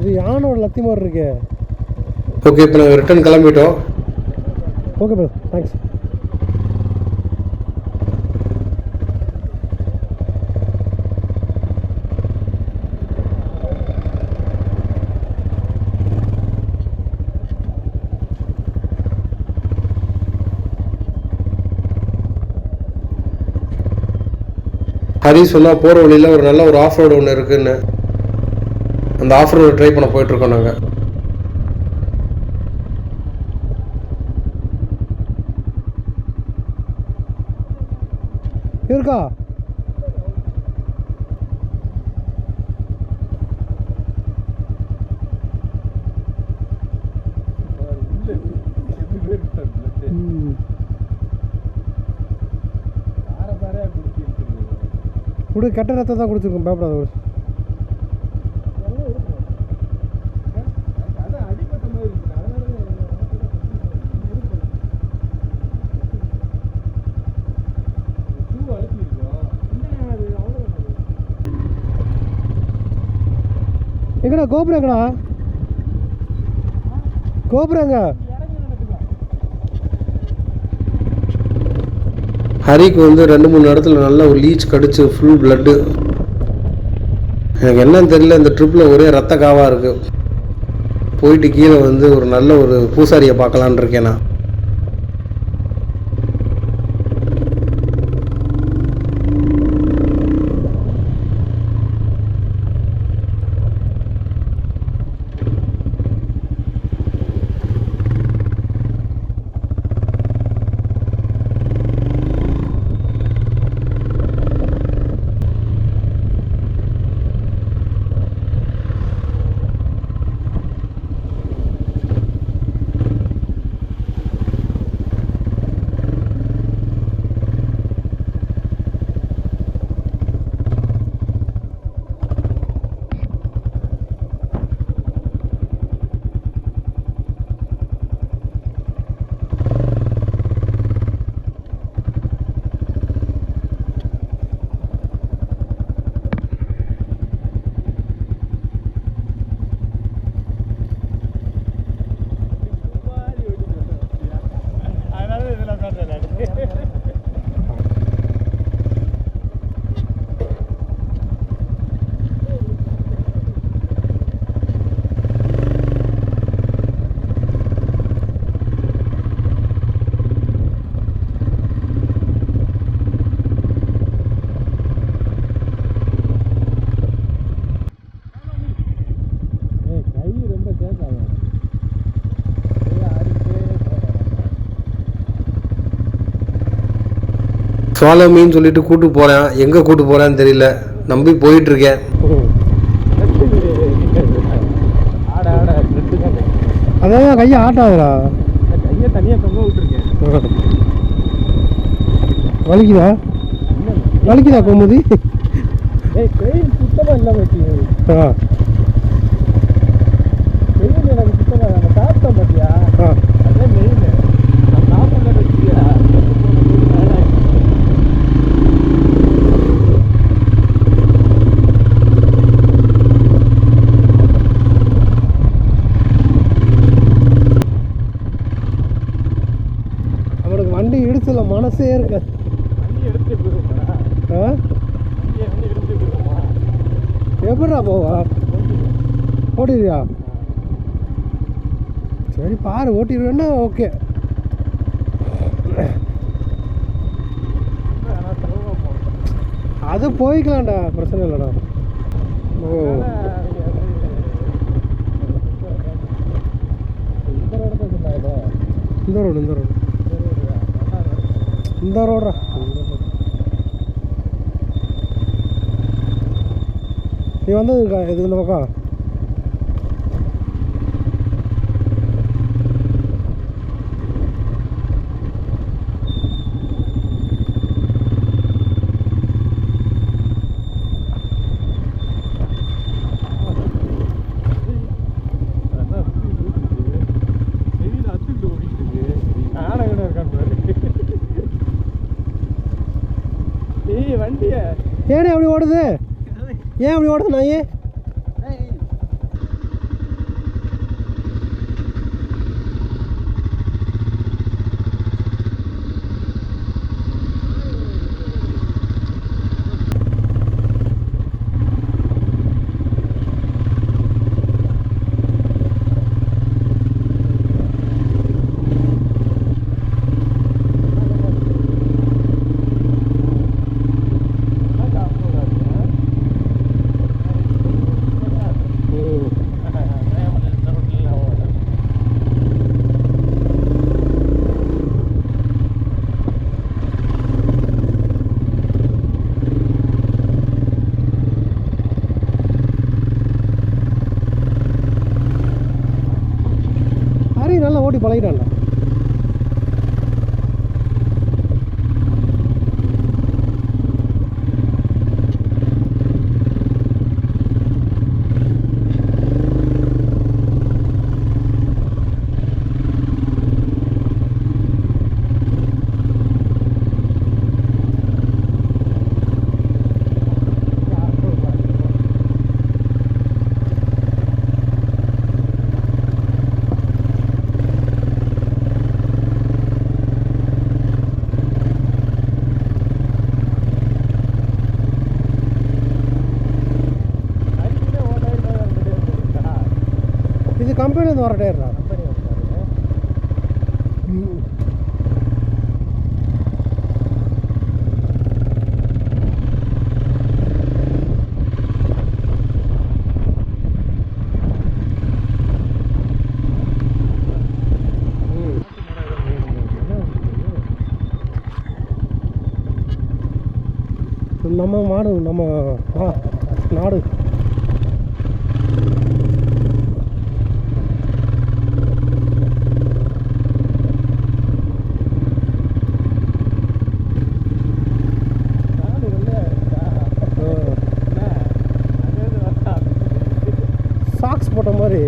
இது யானோட லத்தி மாதிரி இருக்கு. ஓகே, இப்போ நாங்கள் ரிட்டர்ன் கிளம்பிட்டோம். Okay bro, thanks. ஹரி சொன்னால் போகிற வழியில் ஒரு நல்ல ஒரு ஆஃப் ரோடு ஒன்று இருக்குதுன்னு, அந்த ஆஃப் ரோடு ட்ரை பண்ண போயிட்டுருக்கோம் நாங்கள். இருக்கா குடு, கெட்ட ரத்தம் தான் குடிச்சிருக்கோம், பயப்படாத. ஒரு எங்கடா கோபுரம், எங்கடா கோபுரம் எங்க? ஹரிக்கு வந்து 2-3 இடத்துல நல்ல ஒரு லீச் கடிச்சு ஃபுல் பிளட்டு. எனக்கு என்னன்னு தெரியல, இந்த ட்ரிப்பில் ஒரே ரத்த காவாக இருக்குது. போயிட்டு கீழே வந்து ஒரு நல்ல ஒரு பூசாரியை பார்க்கலான் இருக்கேன் நான். சோளமீன்னு சொல்லிட்டு கூட்டு போகிறேன், எங்கே கூட்டு போகிறேன்னு தெரியல, நம்பி போயிட்டுருக்கேன். அதான் கையை ஆட்டாதுடா, கையை தனியாக தொங்க விட்டுருக்கேன். வலிக்குதா வலிக்குதா கோமதி? சுத்தமாக இல்லை பற்றி வெயில் எனக்கு சுத்தமாக நம்ம சாப்பிட்டோம் பார்த்தியா, அதான் மெயின். நான் சாப்பிட்ற வச்சியா அவனுக்கு வண்டி இடிச்சல மனசே இருக்க. வண்டி எடுத்து போயிருமா? எப்படா போவா? ஓட்டிடுவியா? சரி பாரு, ஓட்டிடுவேன்னா ஓகே. அது போய்க்கலாம்டா, பிரச்சனை இல்லைடா. ஓ இந்த ரோடு இந்த ரோடுடா. நீ வந்தது இருக்கா இது இந்த பக்கம்? ஏன் அப்படி ஓடுது? ஏன் அப்படி ஓடுது நாயே? இது கம்பெனிலேருந்து வர டயர்டா? கம்பெனி வந்தாரு. நம்ம மாடு, நம்ம நாடு. சாக்ஸ் போட்ட மாதிரி.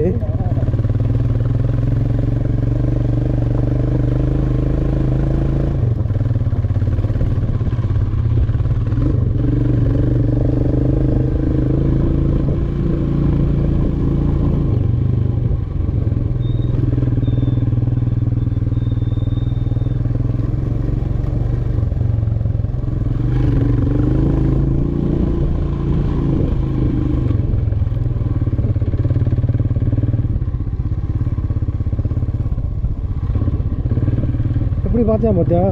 எப்படி பார்த்தியா பார்த்தியா?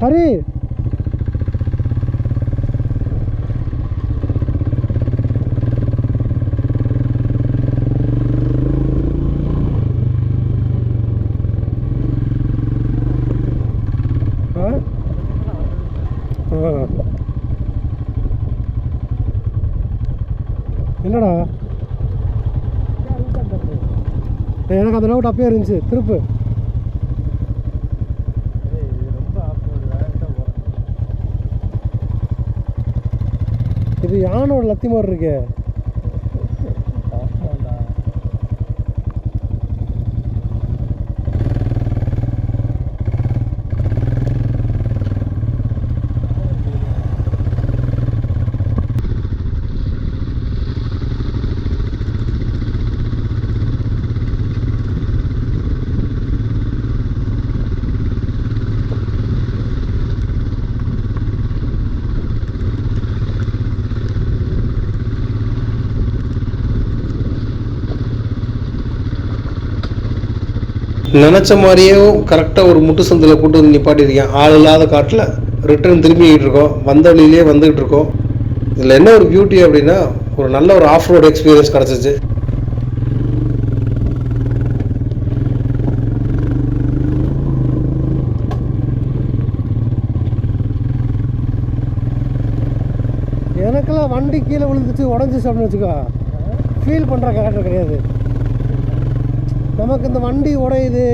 ஹரி என்னடா? எனக்கு அந்த நோட் அப்பயே இருந்துச்சு. திருப்பு. இது யானோட லத்தி மாதிரி இருக்கு. நினச்ச மாதிரியே கரெக்டாக ஒரு முட்டு சந்தில் கூட்டு வந்து நிப்பாட்டியிருக்கேன். ஆள் இல்லாத காட்டில் ரிட்டர்ன் திரும்பிக்கிட்டு இருக்கோம். வந்த வழியிலே வந்துக்கிட்டு இருக்கோம். இதில் என்ன ஒரு பியூட்டி அப்படின்னா, ஒரு நல்ல ஒரு ஆஃப் ரோடு எக்ஸ்பீரியன்ஸ் கிடச்சிச்சு. எனக்கெல்லாம் வண்டி கீழே விழுந்துச்சு உடஞ்சிச்சு அப்படின்னு வச்சுக்கோ, ஃபீல் பண்ணுற கேரக்டர் கிடையாது. நமக்கு இந்த வண்டி உடையுது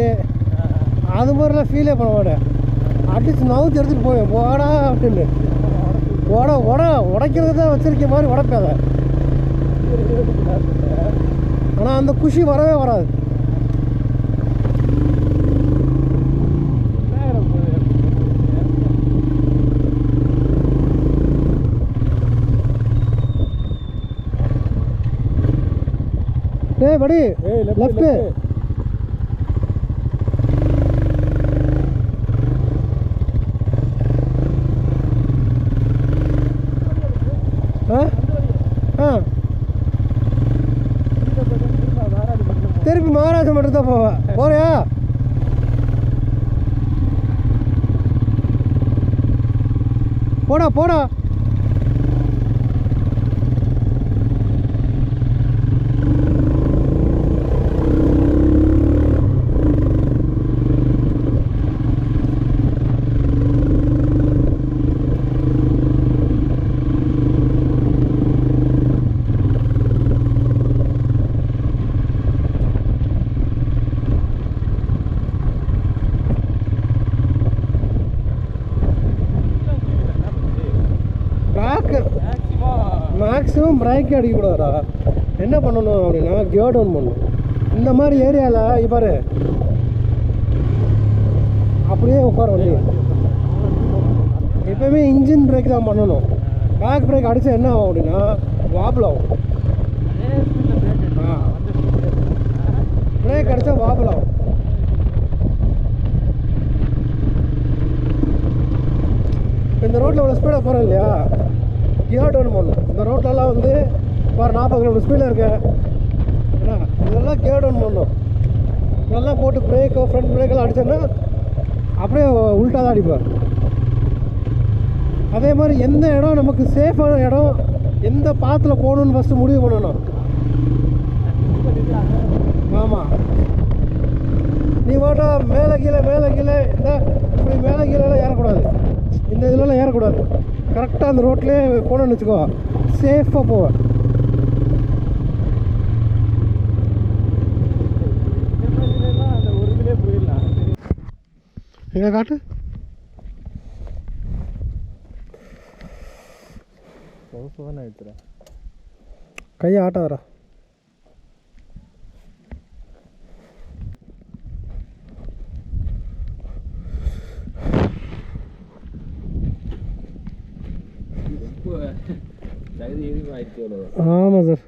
அது மாதிரிலாம் ஃபீலே பண்ண மாட்டேன். அடிச்சு நவுத்தி எடுத்துகிட்டு போவேன் போடா அப்படின்னு. உடைக்கிறது தான் வச்சிருக்க மாதிரி உடைப்பேன் அதை. ஆனால் அந்த குஷி வரவே வராது. படி லெஃப்ட். திருப்பி மகாராஜா மட்டும் தான் போவேன். போறியா? போடா போடா. மேக்ஸிமம் பிரேக்கே அடிக்கக்கூடாதா? என்ன பண்ணணும் அப்படின்னா கியர் டவுன் பண்ணணும். இந்த மாதிரி ஏரியாவில் இப்பாரு அப்படியே உட்கார வண்டி. எப்போயுமே இன்ஜின் பிரேக் தான் பண்ணணும். பேக் பிரேக் அடித்தா என்ன ஆகும் அப்படின்னா வாபிள் ஆகும். பிரேக் அடித்தா வாபல் ஆகும். இந்த ரோட்டில் இவ்வளோ ஸ்பீடாக போகிறோம் இல்லையா, கியர் டவுன் பண்ணணும். இந்த ரோட்லலாம் வந்து ஒரு 40 கிலோமீட்டர் ஸ்பீடில் இருக்கு, ஏன்னா இதெல்லாம் கியர் டவுன் பண்ணணும். இதெல்லாம் போட்டு பிரேக்கோ ஃப்ரண்ட் பிரேக்கெல்லாம் அடித்தோன்னா அப்படியே உள்ட்டாக தான் அடிப்பேன். அதே மாதிரி எந்த இடம் நமக்கு சேஃபான இடம், எந்த பாத்தில் போகணுன்னு ஃபஸ்ட்டு முடிவு பண்ணணும். ஆமாம், நீ போட்டா மேலே கீழே இந்த இப்படி மேலே கீழெல்லாம் ஏறக்கூடாது, இந்த இதுலலாம் ஏறக்கூடாது. கரெக்டாக அந்த ரோட்லேயே போனோன்னு வச்சுக்கோ, சேஃபாக போவேன். எங்கே காட்டு கையை ஆட்டாதரா. ஆமாம் சார்,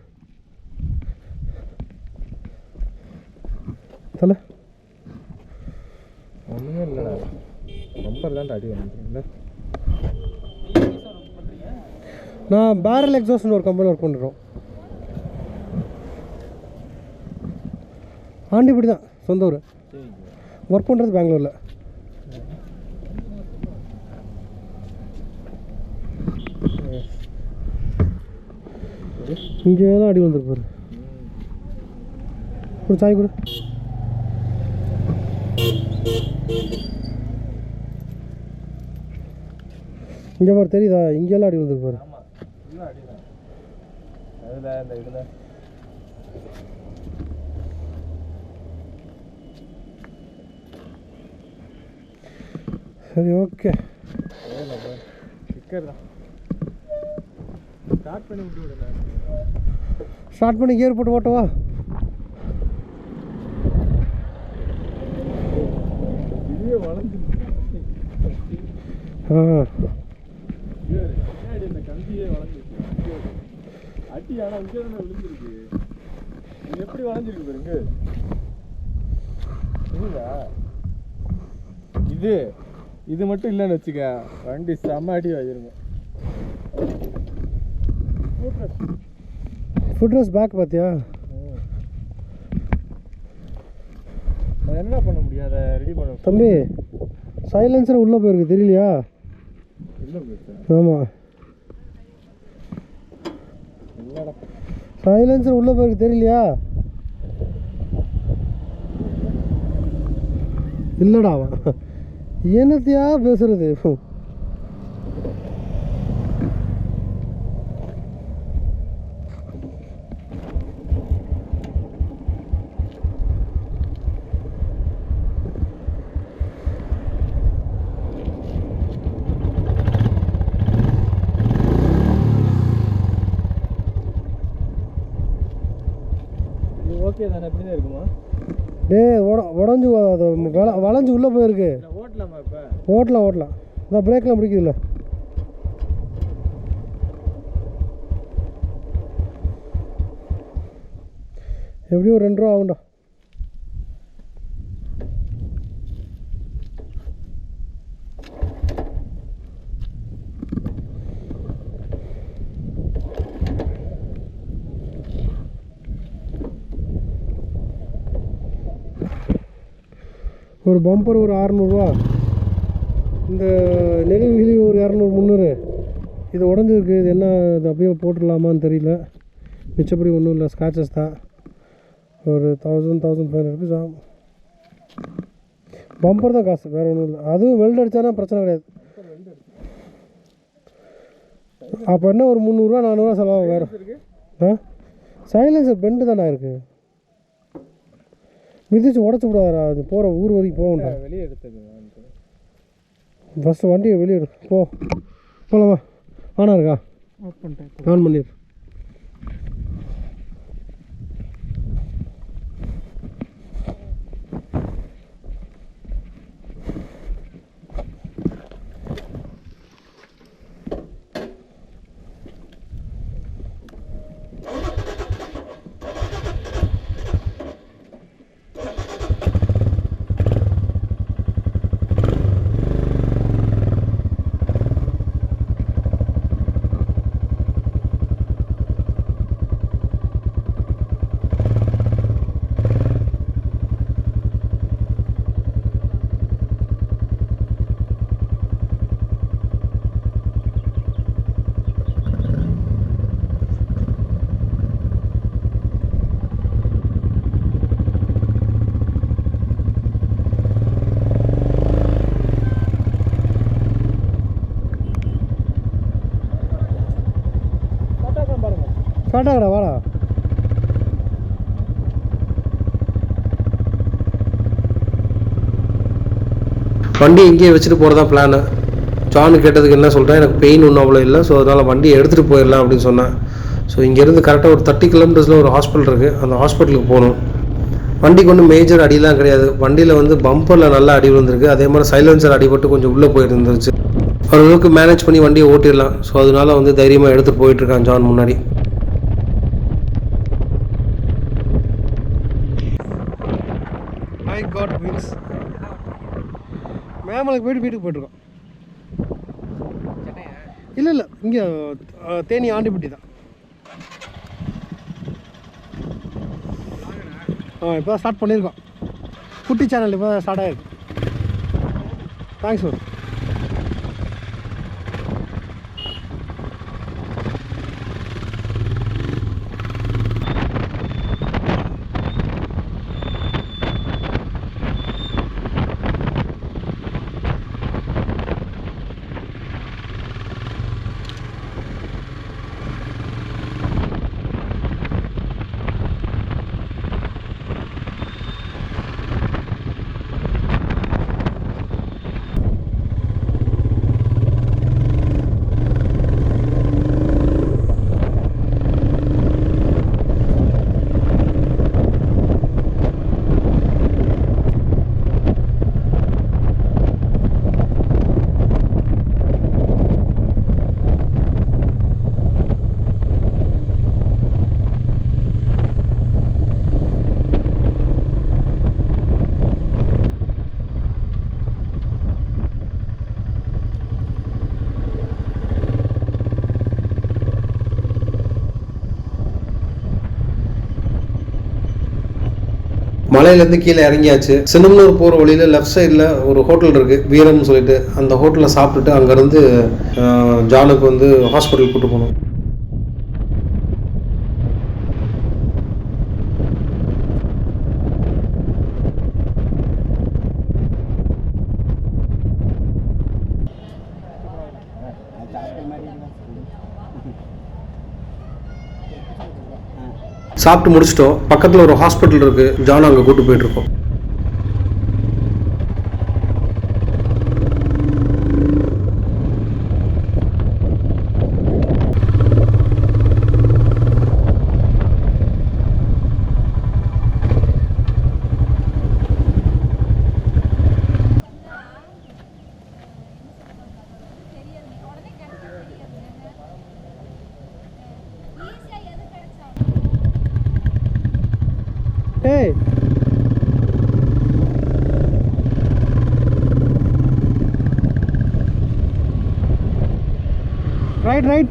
தலை ஒன்றுமே இல்லைடா, பம்பர் தான் அடி வந்துருக்குல்ல. நான் பேரல் எக்ஸாஸ்ட்னு ஒரு கம்பெனியில் ஒர்க் பண்ணுறோம். ஆண்டிப்படி தான் சொந்த ஊர், ஒர்க் பண்ணுறது பெங்களூரில். இங்கே தான் அடி வந்துருப்பாரு. ஒரு சாய் கொடு. இங்கே பாரு, தெரியுதா, இங்கெல்லாம் அடி வந்துருப்பாரு. சரி, ஓகே. ஸ்டார்ட் பண்ணி விட்டு விடுங்க. ஸ்டார்ட் பண்ணி கியர் போட்டு ஓட்டவா? இதுவே வளர்ந்து பின்னாடி இந்த கம்பியே வளர்ந்துருக்கு. அடி ஆனால் இங்கே தானே விழுந்துருக்கு. இது எப்படி வளைஞ்சிருக்கு பாருங்க. இதுதா இது மட்டும் இல்லைன்னு வச்சுக்க, வண்டி செம்ம அடி வாங்கிருங்க. ஃபுட்ரஸ் பேக் பார்த்தியா? அது என்ன பண்ண முடியும், அதை ரெடி பண்ண தம்பி. சைலன்சர் உள்ளே போயிருக்கு, தெரியலையா? ஆமாம், சைலன்சர் உள்ளே போயிருக்கு, தெரியலையா? இல்லைடா, அவன் என்னத்தையா பேசுறது? ஓகே தானே, எப்படி தான் இருக்குமா? உடஞ்சி அது வளைஞ்சு உள்ளே போயிருக்கு. ஓட்டலாமா? இப்போ ஓட்டலாம். இந்த பிரேக்லாம் பிடிக்குதுல்ல. எப்படியும் ஒரு 2 ரூபா ஆகும்டா. ஒரு பம்பர் ஒரு 600 ரூபா, இந்த நெருவிலி ஒரு 200 300. இது உடஞ்சிருக்கு. இது என்ன, இது அப்படியே போட்டுடலாமான்னு தெரியல. மிச்சப்படி ஒன்றும் இல்லை, ஸ்க்ராச்சஸ் தான். ஒரு 1500 ருபீஸ் ஆகும். பம்பர் தான் காசு, வேறு ஒன்றும் இல்லை. அதுவும் வெல்டு அடித்தானா பிரச்சனை கிடையாது. அப்போ என்ன, ஒரு 300 ரூபா 400 ரூபா செலவாகும் வேறு. சைலன்சர் பெண்டு தானே இருக்குது, மிதிச்சு உடச்சி விடாதா. அது போகிற ஊர் வரைக்கும் போகண்டா. வெளியே எடுத்துக்கோங்க. ஃபஸ்ட்டு வண்டியை வெளியே எடு. போகலாமா? ஆனா இருக்கா? ஆன் பண்ணிடு. ஸ்டார்ட் வாடா. வண்டி இங்கேயே வச்சுட்டு போகிறதா பிளானு. ஜானு கேட்டதுக்கு என்ன சொல்கிறேன், எனக்கு பெயின் ஒன்றும் அவ்வளோ இல்லை, ஸோ அதனால் வண்டியை எடுத்துகிட்டு போயிடலாம் அப்படின்னு சொன்னேன். ஸோ இங்கேருந்து கரெக்டாக ஒரு 30 கிலோமீட்டர்ஸில் ஒரு ஹாஸ்பிட்டல் இருக்குது, அந்த ஹாஸ்பிட்டலுக்கு போகணும். வண்டிக்கு ஒன்றும் மேஜர் அடிலாம் கிடையாது. வண்டியில் வந்து பம்பரில் நல்லா அடி விழுந்திருக்கு, அதே மாதிரி சைலன்சர் அடிபட்டு கொஞ்சம் உள்ளே போயிருந்துருச்சு. ஓரளவுக்கு மேனேஜ் பண்ணி வண்டியை ஓட்டிடலாம். ஸோ அதனால வந்து தைரியமாக எடுத்துகிட்டு போயிட்டுருக்கான் ஜான் முன்னாடி. I got wings. மேமலுக்கு போயிட்டு வீட்டுக்கு போயிட்டுருக்கோம். இல்லை இங்கே தேனி ஆண்டிப்பட்டி தான். இப்போ தான் ஸ்டார்ட் பண்ணியிருக்கோம். குட்டி சேனல் இப்போ தான் ஸ்டார்ட் ஆகிருக்கு. Thanks sir. மலையிலேருந்து கீழே இறங்கியாச்சு. சின்னமனூர் போகிற வழியில் லெஃப்ட் சைடில் ஒரு ஹோட்டல் இருக்குது, வீரம்னு சொல்லிட்டு. அந்த ஹோட்டலில் சாப்பிட்டுட்டு அங்கேருந்து ஜானுக்கு வந்து ஹாஸ்பிட்டல் கூட்டு போகணும். சாப்பிட்டு முடிச்சிட்டோம். பக்கத்தில் ஒரு ஹாஸ்பிட்டல் இருக்குது, ஜான் அங்கே கூட்டு போயிட்டுருக்கோம். Hey. Right.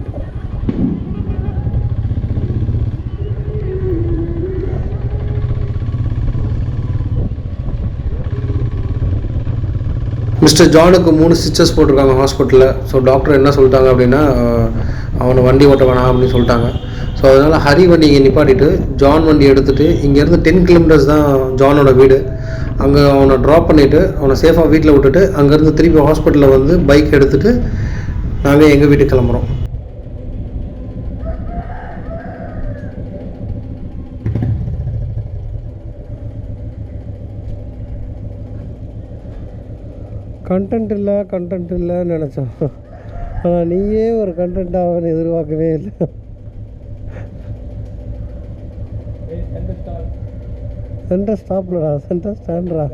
மிஸ்டர் ஜானுக்கு 3 ஸ்டிச்சஸ் போட்டிருக்காங்க ஹாஸ்பிட்டலில். ஸோ டாக்டர் என்ன சொல்லிட்டாங்க அப்படின்னா, அவனை வண்டி ஓட்ட வேணாம் அப்படின்னு சொல்லிட்டாங்க. ஸோ அதனால் ஹரி வண்டி இங்கே நிப்பாட்டிட்டு ஜான் வண்டி எடுத்துகிட்டு, இங்கேருந்து 10 கிலோமீட்டர்ஸ் தான் ஜானோட வீடு. அங்கே அவனை ட்ராப் பண்ணிவிட்டு அவனை சேஃபாக வீட்டில் விட்டுட்டு அங்கேருந்து திருப்பி ஹாஸ்பிட்டலில் வந்து பைக் எடுத்துகிட்டு நாங்கள் எங்கள் வீட்டுக்கு கிளம்புறோம். கண்டென்ட் இல்லைன்னு நினச்சோம். ஆனால் நீயே ஒரு கண்டென்ட் ஆகுன்னு எதிர்பார்க்கவே இல்லை. சென்டர் ஸ்டாப்லடா, சென்டர் ஸ்டாண்ட்ரா.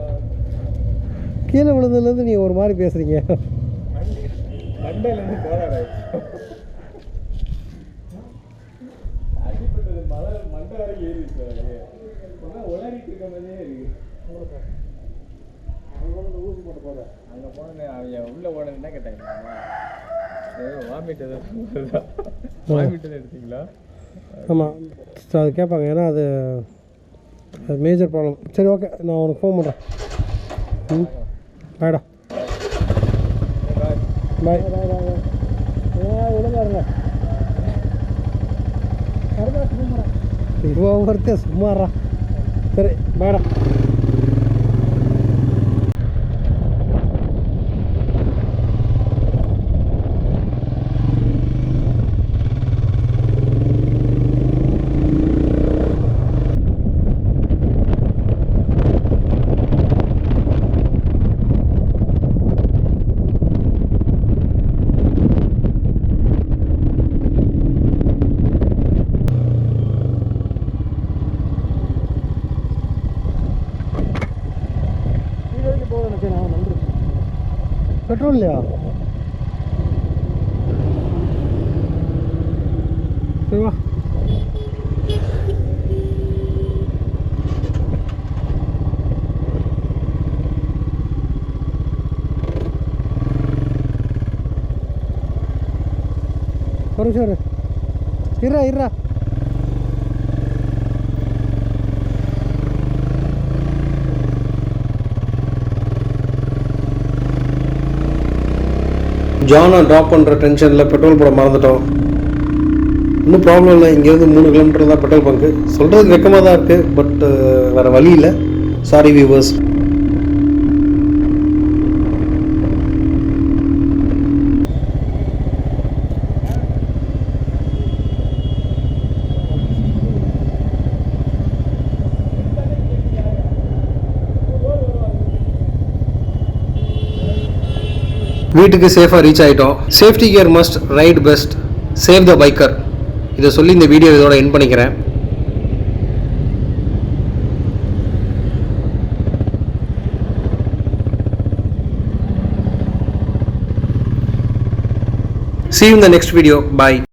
கீழே விழுந்ததுலேருந்து நீ ஒரு மாதிரி பேசுகிறீங்க. ஊசி போட்டு போகிறேன் அங்கே போனேன். அவன் உள்ளே போனது என்ன கேட்டாங்க, வாமிட் எடுத்தீங்களா? ஆமாம், அது கேட்பாங்க. ஏன்னா அது மேஜர் ப்ராப்ளம். சரி, ஓகே, நான் உனக்கு ஃபோன் பண்ணுறேன். பாய்டா. பாய். ஒழுங்காக இருங்க. இவ்வளோ ஒருத்தர் சும்மாறா. சரி, பாய்டா. பெட்ரோல் இல்லையா? சரி வா. ஒரு நிமிஷம் இருறா. ஜானை ட்ராப் பண்ணுற டென்ஷனில் பெட்ரோல் போட மறந்துட்டோம். இன்னும் ப்ராப்ளம் இல்லை, இங்கேருந்து 3 கிலோமீட்டர் தான் பெட்ரோல் பங்கு. சொல்கிறதுக்கு வெக்கமாக தான் இருக்குது, பட் வேறு வழி இல்லை. Sorry viewers. வீட்டுக்கு சேஃபாக ரீச் ஆகிட்டோம். Safety gear must, right best, save the biker. இதை சொல்லி இந்த வீடியோ இதோட எண்ட் பண்ணிக்கிறேன். See you in the next video. Bye.